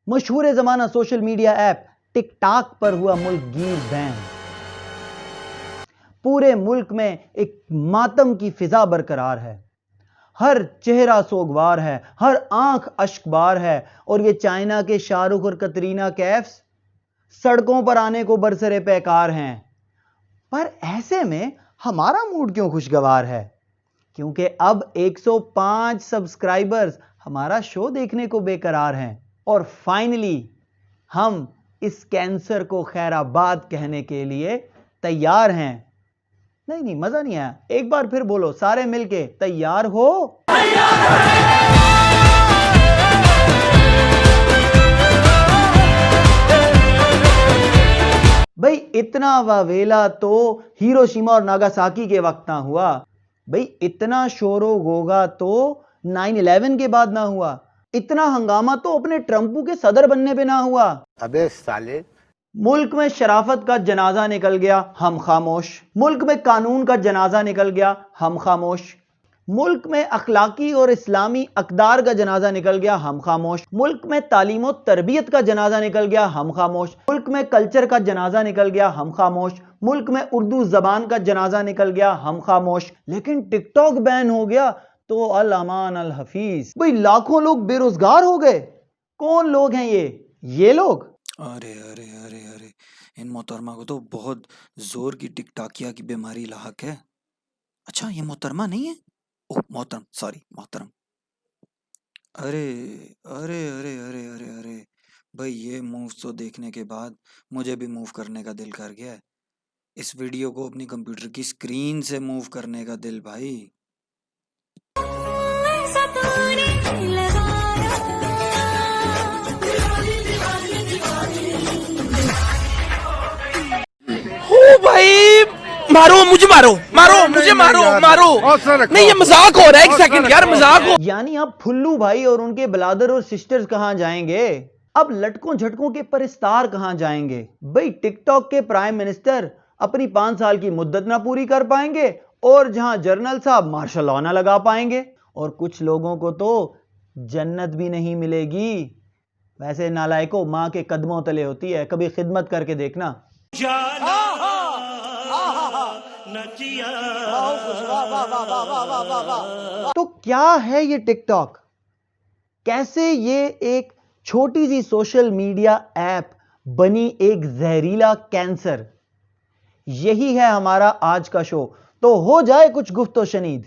मशहूर जमाना social media app TikTok पर हुआ मुल्क गिर बैन। पूरे मुल्क में एक मातम की फिजा बरकरार है, हर चेहरा सोगवार है, हर आंख अश्कबार है और ये चाइना के शाहरुख और कतरीना कैफ सड़कों पर आने को बरसरे पैकार हैं। पर ऐसे में हमारा मूड क्यों खुशगवार है? क्योंकि अब 105 सब्सक्राइबर्स हमारा शो देखने को बेकरार हैं और फाइनली हम इस कैंसर को खैराबाद कहने के लिए तैयार हैं। नहीं, मजा नहीं आया। एक बार फिर बोलो सारे मिलके, तैयार हो? भाई इतना वावेला तो हिरोशिमा और नागासाकी के वक्त ना हुआ। भाई इतना शोरो गोगा तो 9/11 के बाद ना हुआ। इतना हंगामा तो अपने ट्रंपू के सदर बनने पे ना हुआ। अबे साले, मुल्क में शराफत का जनाजा निकल गया, हम खामोश। मुल्क में कानून का जनाजा निकल गया, हम खामोश। मुल्क में अखलाकी और इस्लामी अकदार का जनाजा निकल गया, हम खामोश। मुल्क में तालीम और तरबियत का जनाजा निकल गया, हम खामोश। मुल्क में कल्चर का जनाजा निकल गया, हम खामोश। मुल्क में उर्दू जबान का जनाजा निकल गया, हम खामोश। लेकिन टिकटॉक बैन हो गया तो अल अमान अल हफीज। भाई लाखों लोग बेरोजगार हो गए। कौन लोग हैं ये लोग? अरे अरे अरे अरे, इन मोहतरमा को तो बहुत जोर की टिकटाकिया की बीमारी लाहक है। अच्छा, ये मोहतरमा नहीं है? ओह मोहतरम, सॉरी मोहतरम। अरे अरे अरे अरे अरे अरे, भाई ये मूव तो देखने के बाद मुझे भी मूव करने का दिल कर गया है। इस वीडियो को अपनी कंप्यूटर की स्क्रीन से मूव करने का दिल भाई। भाई मारो मुझे, मारो। नहीं, ये मजाक हो रहा है। एक सेकंड यार, मजाक हो। यानी अब फुल्लू भाई और उनके ब्रदर और सिस्टर्स कहां जाएंगे? अब लटकों झटकों के परिस्तार कहां जाएंगे? भाई टिकटॉक के प्राइम मिनिस्टर अपनी 5 साल की मुद्दत ना पूरी कर पाएंगे और जहां जनरल साहब मार्शल लॉ ना लगा पाएंगे, और कुछ लोगों को तो जन्नत भी नहीं मिलेगी। वैसे नालायकों, मां के कदमों तले होती है, कभी खिदमत करके देखना। तो क्या है ये टिकटॉक? कैसे ये एक छोटी सी सोशल मीडिया ऐप बनी एक जहरीला कैंसर? यही है हमारा आज का शो, तो हो जाए कुछ गुफ्तो शनीद।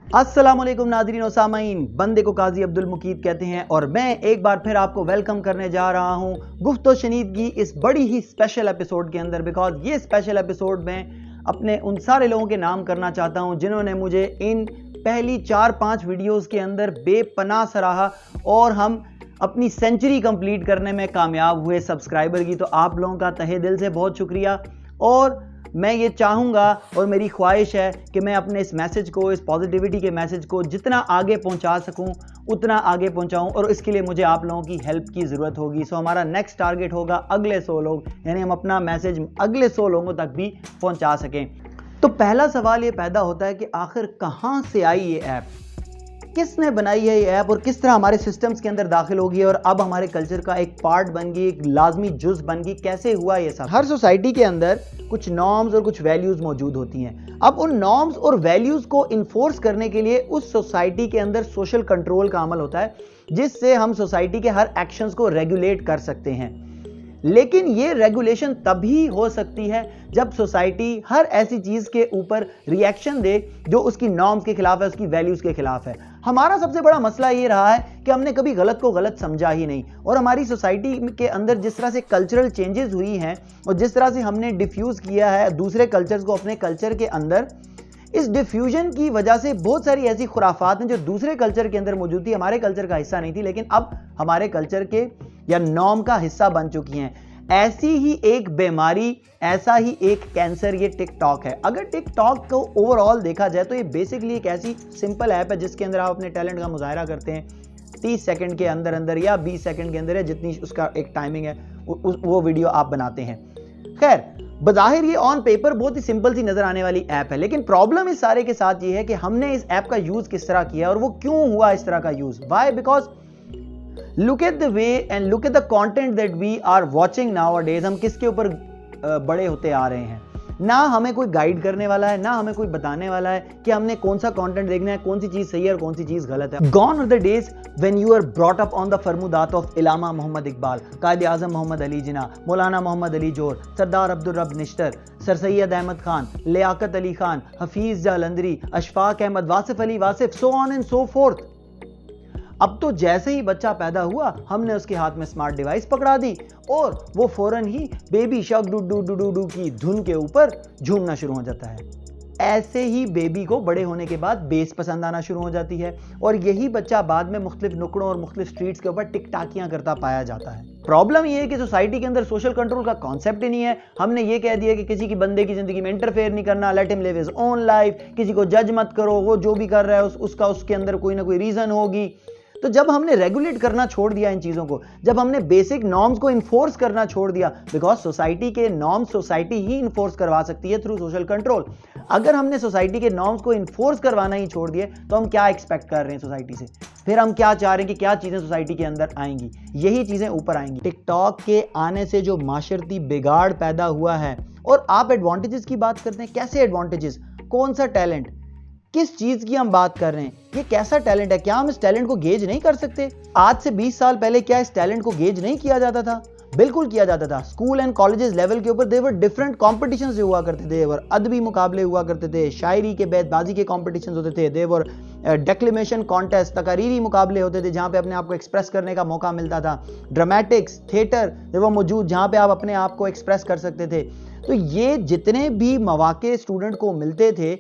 अस्सलामुअलैकुम नाज़रीन और सामाईन, बंदे को काजी अब्दुल मुकीद कहते हैं और मैं एक बार फिर आपको वेलकम करने जा रहा हूं गुफ्तो शनीद की इस बड़ी ही स्पेशल एपिसोड के अंदर। बिकॉज ये स्पेशल एपिसोड में अपने उन सारे लोगों के नाम करना चाहता हूं जिन्होंने मुझे इन पहली 4-5 वीडियोस के अंदर बेपनाह सराहा और हम अपनी सेंचुरी कंप्लीट करने में कामयाब हुए सब्सक्राइबर की। तो आप लोगों का तहे दिल से बहुत शुक्रिया। और मैं ये चाहूँगा और मेरी ख्वाहिश है कि मैं अपने इस मैसेज को, इस पॉजिटिविटी के मैसेज को जितना आगे पहुँचा सकूँ उतना आगे पहुँचाऊँ, और इसके लिए मुझे आप लोगों की हेल्प की ज़रूरत होगी। सो हमारा नेक्स्ट टारगेट होगा अगले 100 लोग, यानी हम अपना मैसेज अगले 100 लोगों तक भी पहुँचा सकें। तो पहला सवाल ये पैदा होता है कि आखिर कहाँ से आई ये ऐप, किसने बनाई है ये ऐप और किस तरह हमारे सिस्टम्स के अंदर दाखिल होगी और अब हमारे कल्चर का एक पार्ट बन गई, एक लाजमी जुज बन गई। कैसे हुआ ये सब? हर सोसाइटी के अंदर कुछ नॉर्म्स और कुछ वैल्यूज मौजूद होती हैं। अब उन नॉर्म्स और वैल्यूज को इन्फोर्स करने के लिए उस सोसाइटी के अंदर सोशल कंट्रोल का अमल होता है, जिससे हम सोसाइटी के हर एक्शंस को रेगुलेट कर सकते हैं। लेकिन ये रेगुलेशन तभी हो सकती है जब सोसाइटी हर ऐसी चीज के ऊपर रिएक्शन दे जो उसकी नॉर्म्स के खिलाफ है, उसकी वैल्यूज के खिलाफ है। हमारा सबसे बड़ा मसला ये रहा है कि हमने कभी गलत को गलत समझा ही नहीं, और हमारी सोसाइटी के अंदर जिस तरह से कल्चरल चेंजेस हुई हैं और जिस तरह से हमने डिफ्यूज किया है दूसरे कल्चर्स को अपने कल्चर के अंदर, इस डिफ्यूजन की वजह से बहुत सारी ऐसी खुराफात हैं जो दूसरे कल्चर के अंदर मौजूद थी, हमारे कल्चर का हिस्सा नहीं थी, लेकिन अब हमारे कल्चर के या नॉर्म का हिस्सा बन चुकी हैं। ऐसी ही एक बीमारी, ऐसा ही एक कैंसर ये टिकटॉक है। अगर टिकटॉक को ओवरऑल देखा जाए तो ये बेसिकली एक ऐसी सिंपल ऐप है जिसके अंदर आप अपने टैलेंट का मुजाहरा करते हैं 30 सेकंड के अंदर अंदर या 20 सेकंड के अंदर है, जितनी उसका एक टाइमिंग है वो वीडियो आप बनाते हैं। खैर, बज़ाहिर ये ऑन पेपर बहुत ही सिंपल सी नजर आने वाली ऐप है, लेकिन प्रॉब्लम इस सारे के साथ ये है कि हमने इस ऐप का यूज किस तरह किया और वो क्यों हुआ इस तरह का use. Why? Because look at the way and look at the content that we are watching nowadays. हम किसके ऊपर बड़े होते आ रहे हैं। ना हमें कोई गाइड करने वाला है, ना हमें कोई बताने वाला है कि हमने कौन सा कंटेंट देखना है, कौन सी चीज सही है और कौन सी चीज गलत है। Gone are the days when you are brought up on the फरमुदात of Allama Mohammad Iqbal, Quaid Azam Mohammad Ali Jinnah, Maulana Mohammad Ali Jauhar, Sardar Abdul Rab Nishtar, sir Syed Ahmad Khan, Liaquat Ali Khan, Hafeez Jalandhari, Ashfaq Ahmad, Wasif Ali Wasif, so on and so forth. अब तो जैसे ही बच्चा पैदा हुआ हमने उसके हाथ में स्मार्ट डिवाइस पकड़ा दी और वो फौरन ही baby shark doo doo doo doo doo की धुन के ऊपर झूमना शुरू हो जाता है। ऐसे ही बेबी को बड़े होने के बाद बेस पसंद आना शुरू हो जाती है और यही बच्चा बाद में मुख्तलिफ नुकड़ों और मुख्तलिफ स्ट्रीट्स के ऊपर टिकटाकियां करता पाया जाता है। प्रॉब्लम ये है कि सोसाइटी के अंदर सोशल कंट्रोल का कॉन्सेप्ट ही नहीं है। हमने ये कह दिया कि किसी की बंदे की जिंदगी में इंटरफेयर नहीं करना, let him live his own life, किसी को जज मत करो, वो जो भी कर रहा है उसका उसके अंदर कोई ना कोई रीजन होगी। तो जब हमने रेगुलेट करना छोड़ दिया इन चीजों को, जब हमने बेसिक नॉर्म्स को इन्फोर्स करना छोड़ दिया, बिकॉज सोसाइटी के नॉर्म्स सोसाइटी ही इन्फोर्स करवा सकती है थ्रू सोशल कंट्रोल। अगर हमने सोसाइटी के नॉर्म्स को इन्फोर्स करवाना ही छोड़ दिए तो हम क्या एक्सपेक्ट कर रहे हैं सोसाइटी से? फिर हम क्या चाह रहे हैं कि क्या चीजें सोसाइटी के अंदर आएंगी? यही चीजें ऊपर आएंगी। टिकटॉक के आने से जो माशरती बिगाड़ पैदा हुआ है, और आप एडवांटेजेस की बात करते हैं, कैसे एडवांटेजेस? कौन सा टैलेंट, किस चीज की हम बात कर रहे हैं? ये कैसा टैलेंट है? क्या हम इस टैलेंट को गेज नहीं कर सकते? आज से 20 साल पहले क्या इस टैलेंट को गेज नहीं किया जाता था? बिल्कुल किया जाता था। स्कूल एंड कॉलेजेस लेवल के ऊपर देवर डिफरेंट कॉम्पिटिशंस हुआ करते थे, देवर अदबी मुकाबले हुआ करते थे, शायरी के बैतबाजी के कॉम्पिटिशंस होते थे, देवर डेक्लेमेशन कॉन्टेस्ट, तकारीरी मुकाबले होते थे जहां पे अपने आप को एक्सप्रेस करने का मौका मिलता था, ड्रामेटिक्स, थिएटर वो मौजूद जहां पे आप अपने आप को एक्सप्रेस कर सकते थे। तो ये जितने भी मौके स्टूडेंट को मिलते थे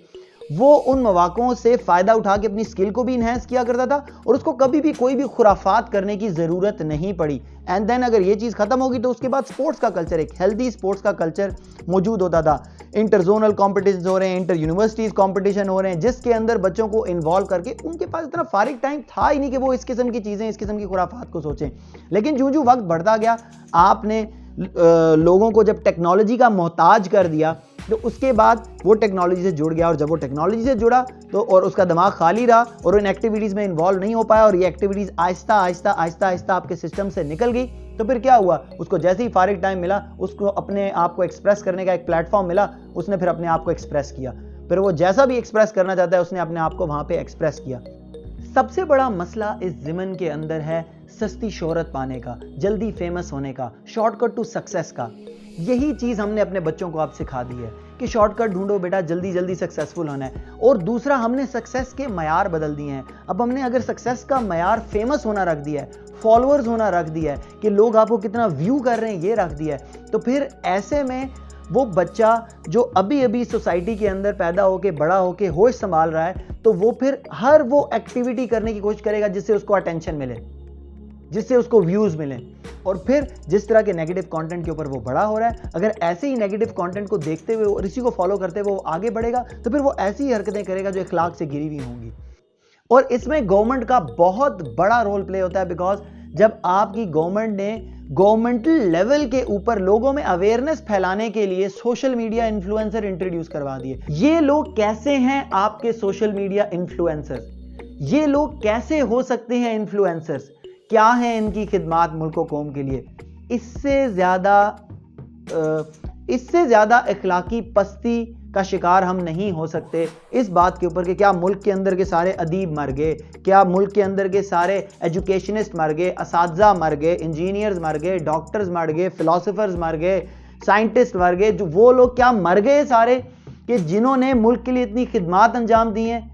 वो उन मौकों से फायदा उठा के अपनी स्किल को भी इन्हेंस किया करता था और उसको कभी भी कोई भी खुराफात करने की जरूरत नहीं पड़ी। एंड देन अगर ये चीज खत्म होगी तो उसके बाद स्पोर्ट्स का कल्चर, एक हेल्दी स्पोर्ट्स का कल्चर मौजूद होता था। इंटर जोनल कॉम्पिटिशन हो रहे हैं, इंटर यूनिवर्सिटीज कॉम्पिटिशन हो रहे हैं, जिसके अंदर बच्चों को इन्वॉल्व करके उनके पास इतना फारिग टाइम था ही नहीं कि वो इस किस्म की चीजें, इस किस्म की खुराफात को सोचें। लेकिन जो जो वक्त बढ़ता गया, आपने लोगों को जब टेक्नोलॉजी का मोहताज कर दिया तो उसके बाद वो टेक्नोलॉजी से जुड़ गया, और जब वो टेक्नोलॉजी से जुड़ा तो और उसका दिमाग खाली रहा और इन एक्टिविटीज़ में इन्वॉल्व नहीं हो पाया और ये एक्टिविटीज़ आहिस्ता आहिस्ता आहिस्ता आहिस्ता आपके सिस्टम से निकल गई, तो फिर क्या हुआ? उसको जैसे ही फारिग टाइम मिला, उसको अपने आप को एक्सप्रेस करने का एक प्लेटफॉर्म मिला, उसने फिर अपने आप को एक्सप्रेस किया। फिर वो जैसा भी एक्सप्रेस करना चाहता है उसने अपने आप को वहाँ पर एक्सप्रेस किया। सबसे बड़ा मसला इस ज़िमन के अंदर है सस्ती शोहरत पाने का, जल्दी फेमस होने का, शॉर्टकट टू सक्सेस का। यही चीज़ हमने अपने बच्चों को अब सिखा दी है कि शॉर्टकट ढूंढो बेटा, जल्दी जल्दी सक्सेसफुल होना है। और दूसरा, हमने सक्सेस के मयार बदल दिए हैं। अब हमने अगर सक्सेस का मयार फेमस होना रख दिया है, फॉलोअर्स होना रख दिया है, कि लोग आपको कितना व्यू कर रहे हैं ये रख दिया है, तो फिर ऐसे में वो बच्चा जो अभी अभी सोसाइटी के अंदर पैदा होके बड़ा होके होश संभाल रहा है, तो वो फिर हर वो एक्टिविटी करने की कोशिश करेगा जिससे उसको अटेंशन मिले, जिससे उसको व्यूज मिले। और फिर जिस तरह के नेगेटिव कंटेंट के ऊपर वो बड़ा हो रहा है, अगर ऐसे ही नेगेटिव कंटेंट को देखते हुए और इसी को फॉलो करते हुए वो आगे बढ़ेगा, तो फिर वो ऐसी ही हरकतें करेगा जो इखलाक से गिरी हुई होंगी। और इसमें गवर्नमेंट का बहुत बड़ा रोल प्ले होता है, बिकॉज जब आपकी गवर्नमेंट ने गवर्नमेंटल लेवल के ऊपर लोगों में अवेयरनेस फैलाने के लिए सोशल मीडिया इन्फ्लुएंसर इंट्रोड्यूस करवा दिए। ये लोग कैसे हैं आपके सोशल मीडिया इन्फ्लुएंसर्स? ये लोग कैसे हो सकते हैं इन्फ्लुएंसर्स? क्या है इनकी खिदमात मुल्क व कौम के लिए? इससे ज्यादा इखलाकी पस्ती का शिकार हम नहीं हो सकते इस बात के ऊपर कि क्या मुल्क के अंदर के सारे अदीब मर गए, क्या मुल्क के अंदर के सारे एजुकेशनिस्ट मर गए, असातिज़ा मर गए, इंजीनियर्स मर गए, डॉक्टर्स मर गए, फिलोसोफर्स मर गए, साइंटिस्ट मर गए, जो वो लोग क्या मर गए सारे कि जिन्होंने मुल्क के लिए इतनी खिदमात अंजाम दी हैं?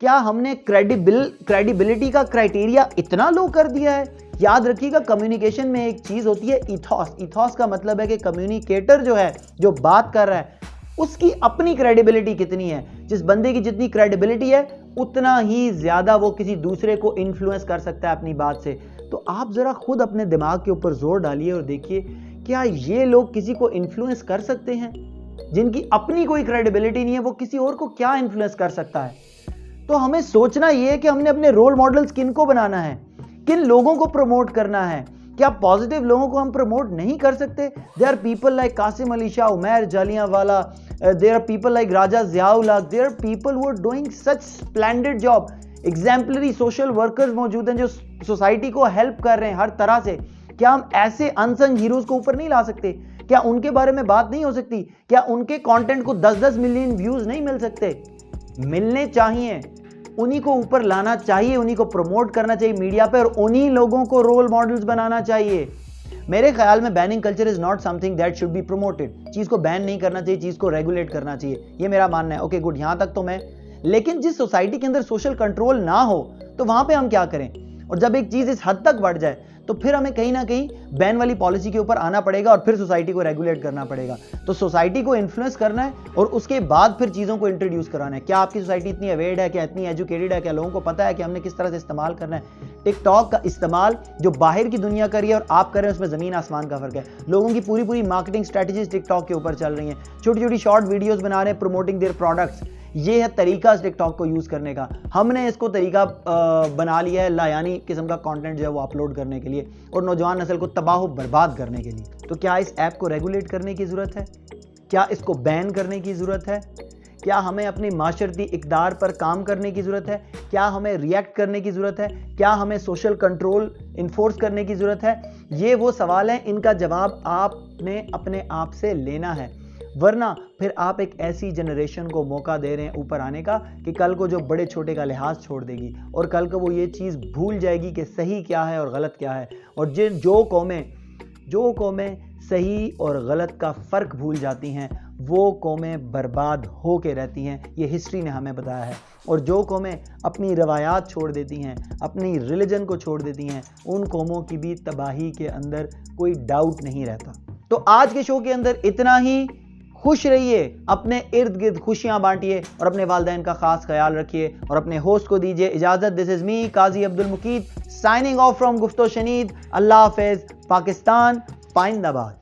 क्या हमने क्रेडिबिलिटी का क्राइटेरिया इतना लो कर दिया है? याद रखिएगा, कम्युनिकेशन में एक चीज होती है इथॉस। इथॉस का मतलब है कि कम्युनिकेटर जो है, जो बात कर रहा है, उसकी अपनी क्रेडिबिलिटी कितनी है। जिस बंदे की जितनी क्रेडिबिलिटी है उतना ही ज्यादा वो किसी दूसरे को इन्फ्लुएंस कर सकता है अपनी बात से। तो आप जरा खुद अपने दिमाग के ऊपर जोर डालिए और देखिए, क्या ये लोग किसी को इन्फ्लुएंस कर सकते हैं? जिनकी अपनी कोई क्रेडिबिलिटी नहीं है, वो किसी और को क्या इन्फ्लुएंस कर सकता है? तो हमें सोचना यह है कि हमने अपने रोल मॉडल्स किन को बनाना है, किन लोगों को प्रमोट करना है, क्या पॉजिटिव लोगों को हम प्रमोट नहीं कर सकते? There are people like Qasim Ali Shah, Umar Jallianwala, there are people like Raja Ziaul Haq, there are people who are doing such splendid job. Exemplary social workers मौजूद हैं जो सोसाइटी को हेल्प कर रहे हैं हर तरह से। क्या हम ऐसे अनसंग हीरोज को ऊपर नहीं ला सकते? क्या उनके बारे में बात नहीं हो सकती? क्या उनके कंटेंट को 10-10 मिलियन व्यूज नहीं मिल सकते? मिलने चाहिए, उन्हीं को ऊपर लाना चाहिए, उन्हीं को प्रमोट करना चाहिए मीडिया पे, और उन्हीं लोगों को रोल मॉडल्स बनाना चाहिए। मेरे ख्याल में banning culture is not something that should be promoted. चीज को बैन नहीं करना चाहिए, चीज को रेगुलेट करना चाहिए, ये मेरा मानना है। ओके गुड, यहां तक तो मैं, लेकिन जिस सोसाइटी के अंदर सोशल कंट्रोल ना हो तो वहां पे हम क्या करें? और जब एक चीज इस हद तक बढ़ जाए तो फिर हमें कहीं ना कहीं बैन वाली पॉलिसी के ऊपर आना पड़ेगा और फिर सोसाइटी को रेगुलेट करना पड़ेगा। तो सोसाइटी को इन्फ्लुएंस करना है और उसके बाद फिर चीज़ों को इंट्रोड्यूस कराना है। क्या आपकी सोसाइटी इतनी अवेयर्ड है, क्या इतनी एजुकेटेड है, क्या लोगों को पता है कि हमने किस तरह से इस्तेमाल करना है? टिकटॉक का इस्तेमाल जो बाहर की दुनिया कर रही है और आप कर रहे हैं, उसमें ज़मीन आसमान का फर्क है। लोगों की पूरी मार्केटिंग स्ट्रैटेजीज टिकटॉक के ऊपर चल रही हैं, छोटी छोटी शॉर्ट वीडियोज़ बना रहे हैं प्रमोटिंग देयर प्रोडक्ट्स। ये है तरीका टिकटॉक को यूज़ करने का। हमने इसको तरीका बना लिया है लायानी किस्म का कंटेंट जो है वो अपलोड करने के लिए और नौजवान नस्ल को तबाह बर्बाद करने के लिए। तो क्या इस ऐप को रेगुलेट करने की ज़रूरत है? क्या इसको बैन करने की ज़रूरत है? क्या हमें अपनी माशरती इक़दार पर काम करने की ज़रूरत है? क्या हमें रिएक्ट करने की ज़रूरत है? क्या हमें सोशल कंट्रोल इन्फोर्स करने की ज़रूरत है? ये वो सवाल हैं, इनका जवाब आपने अपने आप से लेना है, वरना फिर आप एक ऐसी जनरेशन को मौका दे रहे हैं ऊपर आने का कि कल को जो बड़े छोटे का लिहाज छोड़ देगी और कल को वो ये चीज़ भूल जाएगी कि सही क्या है और गलत क्या है। और जो कौमें सही और गलत का फ़र्क भूल जाती हैं वो कौमें बर्बाद हो के रहती हैं, ये हिस्ट्री ने हमें बताया है। और जो कौमें अपनी रवायात छोड़ देती हैं, अपनी रिलीजन को छोड़ देती हैं, उन कौमों की भी तबाही के अंदर कोई डाउट नहीं रहता। तो आज के शो के अंदर इतना ही। खुश रहिए, अपने इर्द गिर्द खुशियां बांटिए और अपने वालिदैन का खास ख्याल रखिए और अपने होस्ट को दीजिए इजाजत। This is me Qazi Abdul Muqeet signing off from Guftu Shunid. Allah हाफिज। पाकिस्तान पाइंदाबाद।